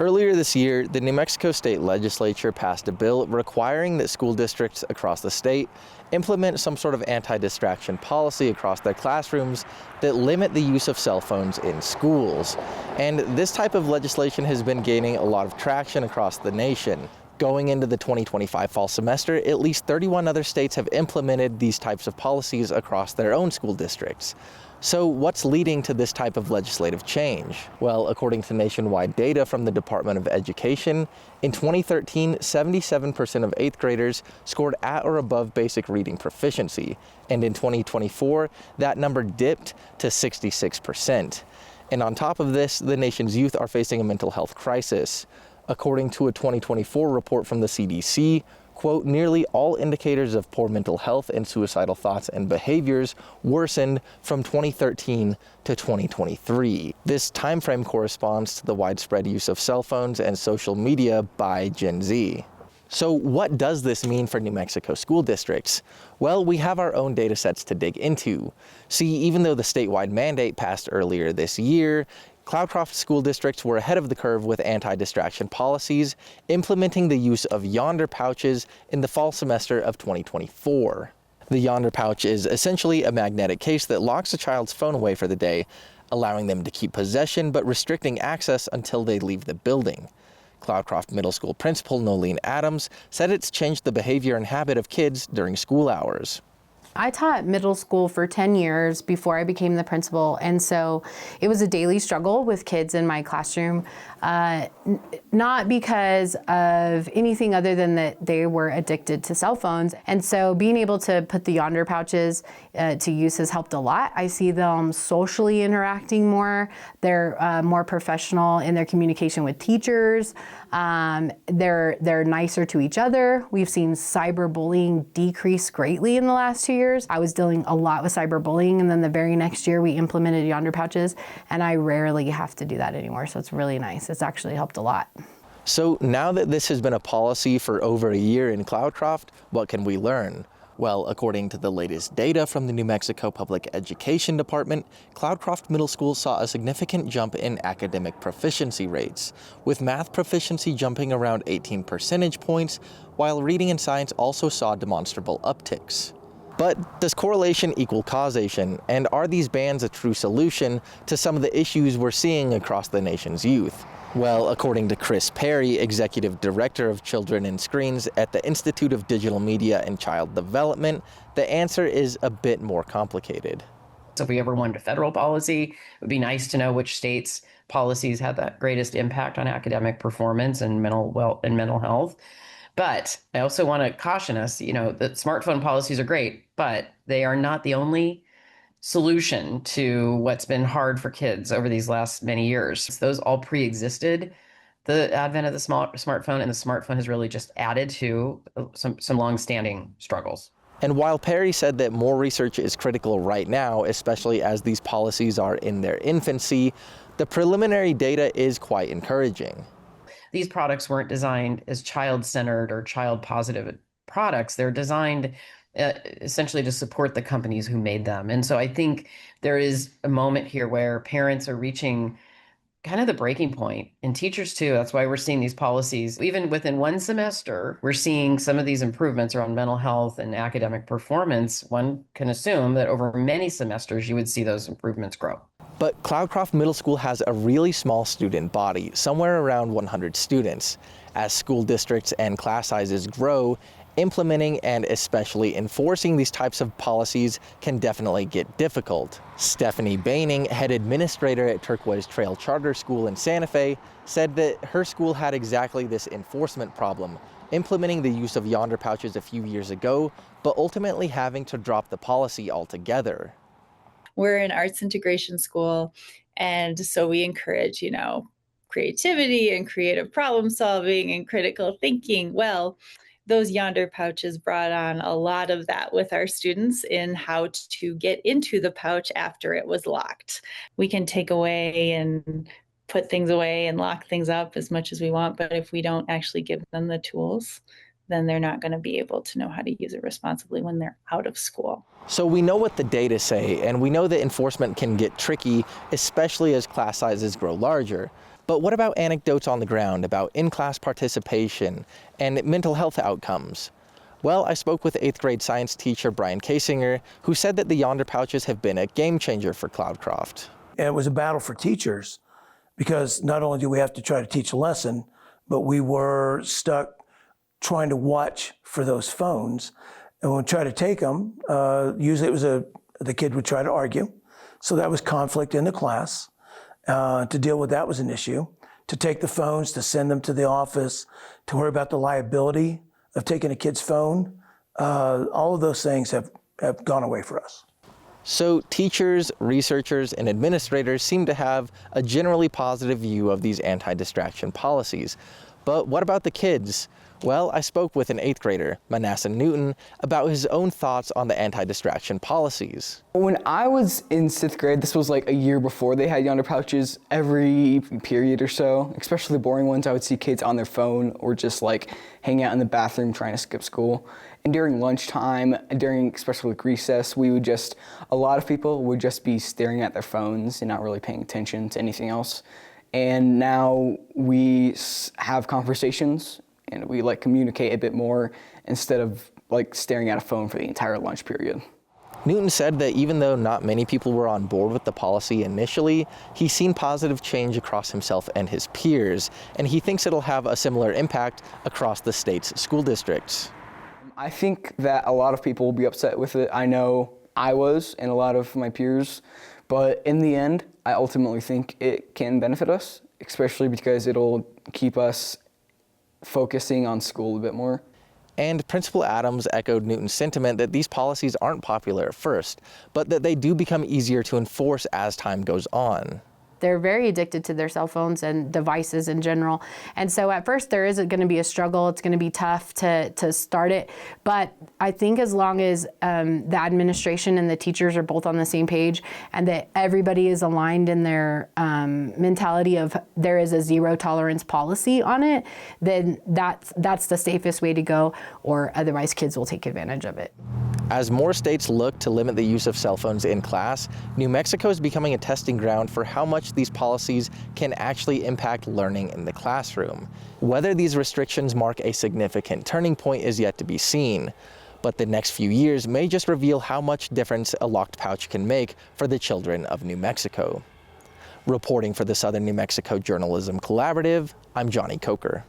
Earlier this year, the New Mexico State Legislature passed a bill requiring that school districts across the state implement some sort of anti-distraction policy across their classrooms that limit the use of cell phones in schools. And this type of legislation has been gaining a lot of traction across the nation. Going into the 2025 fall semester, at least 31 other states have implemented these types of policies across their own school districts. So what's leading to this type of legislative change? Well, according to nationwide data from the Department of Education, in 2013, 77% of 8th graders scored at or above basic reading proficiency. And in 2024, that number dipped to 66%. And on top of this, the nation's youth are facing a mental health crisis. According to a 2024 report from the CDC, quote, nearly all indicators of poor mental health and suicidal thoughts and behaviors worsened from 2013 to 2023. This time frame corresponds to the widespread use of cell phones and social media by Gen Z. So what does this mean for New Mexico school districts? Well, we have our own data sets to dig into. See, even though the statewide mandate passed earlier this year, Cloudcroft school districts were ahead of the curve with anti-distraction policies, implementing the use of Yonder pouches in the fall semester of 2024. The Yonder pouch is essentially a magnetic case that locks a child's phone away for the day, allowing them to keep possession but restricting access until they leave the building. Cloudcroft Middle School principal Nolene Adams said it's changed the behavior and habit of kids during school hours. I taught middle school for 10 years before I became the principal, and so it was a daily struggle with kids in my classroom, not because of anything other than that they were addicted to cell phones. And so being able to put the Yonder pouches to use has helped a lot. I see them socially interacting more. They're more professional in their communication with teachers. They're nicer to each other. We've seen cyberbullying decrease greatly in the last 2 years. I was dealing a lot with cyberbullying, and then the very next year we implemented Yonder pouches, and I rarely have to do that anymore, so it's really nice. It's actually helped a lot. So now that this has been a policy for over a year in Cloudcroft, what can we learn? Well, according to the latest data from the New Mexico Public Education Department, Cloudcroft Middle School saw a significant jump in academic proficiency rates, with math proficiency jumping around 18 percentage points, while reading and science also saw demonstrable upticks. But does correlation equal causation, and are these bans a true solution to some of the issues we're seeing across the nation's youth? Well, according to Chris Perry, Executive Director of Children and Screens at the Institute of Digital Media and Child Development, the answer is a bit more complicated. So if we ever wanted a federal policy, it would be nice to know which states' policies had the greatest impact on academic performance and mental health. But I also want to caution us, that smartphone policies are great, but they are not the only solution to what's been hard for kids over these last many years. Those all pre-existed the advent of the smartphone, and the smartphone has really just added to some long-standing struggles. And while Perry said that more research is critical right now, especially as these policies are in their infancy, the preliminary data is quite encouraging. These products weren't designed as child-centered or child-positive products. They're designed essentially to support the companies who made them. And so I think there is a moment here where parents are reaching kind of the breaking point, and teachers too. That's why we're seeing these policies. Even within one semester, we're seeing some of these improvements around mental health and academic performance. One can assume that over many semesters, you would see those improvements grow. But Cloudcroft Middle School has a really small student body, somewhere around 100 students. As school districts and class sizes grow, implementing and especially enforcing these types of policies can definitely get difficult. Stephanie Baining, head administrator at Turquoise Trail Charter School in Santa Fe, said that her school had exactly this enforcement problem, implementing the use of Yonder pouches a few years ago, but ultimately having to drop the policy altogether. We're an arts integration school, and so we encourage, creativity and creative problem solving and critical thinking. Well, those Yonder pouches brought on a lot of that with our students in how to get into the pouch after it was locked. We can take away and put things away and lock things up as much as we want, but if we don't actually give them the tools, then they're not going to be able to know how to use it responsibly when they're out of school. So we know what the data say, and we know that enforcement can get tricky, especially as class sizes grow larger. But what about anecdotes on the ground about in-class participation and mental health outcomes? Well, I spoke with 8th grade science teacher Brian Kasinger, who said that the Yonder pouches have been a game changer for Cloudcroft. And it was a battle for teachers because not only do we have to try to teach a lesson, but we were stuck trying to watch for those phones. And when we try to take them, usually it was the kid would try to argue. So that was conflict in the class. To deal with that was an issue. To take the phones, to send them to the office, to worry about the liability of taking a kid's phone, all of those things have gone away for us. So teachers, researchers, and administrators seem to have a generally positive view of these anti-distraction policies. But what about the kids? Well, I spoke with an 8th grader, Manasseh Newton, about his own thoughts on the anti-distraction policies. When I was in 6th grade, this was like a year before they had Yonder pouches, every period or so, especially the boring ones, I would see kids on their phone or just like hanging out in the bathroom trying to skip school. And during lunchtime, during especially like recess, a lot of people would just be staring at their phones and not really paying attention to anything else. And now we have conversations and we like communicate a bit more instead of like staring at a phone for the entire lunch period. Newton said that even though not many people were on board with the policy initially, he's seen positive change across himself and his peers, and he thinks it'll have a similar impact across the state's school districts. I think that a lot of people will be upset with it. I know I was and a lot of my peers, but in the end, I ultimately think it can benefit us, especially because it'll keep us focusing on school a bit more. And Principal Adams echoed Newton's sentiment that these policies aren't popular at first, but that they do become easier to enforce as time goes on. They're very addicted to their cell phones and devices in general. And so at first there is going to be a struggle. It's going to be tough to start it. But I think as long as the administration and the teachers are both on the same page and that everybody is aligned in their mentality of there is a zero tolerance policy on it, then that's the safest way to go, or otherwise kids will take advantage of it. As more states look to limit the use of cell phones in class, New Mexico is becoming a testing ground for how much these policies can actually impact learning in the classroom. Whether these restrictions mark a significant turning point is yet to be seen, but the next few years may just reveal how much difference a locked pouch can make for the children of New Mexico. Reporting for the Southern New Mexico Journalism Collaborative, I'm Johnny Coker.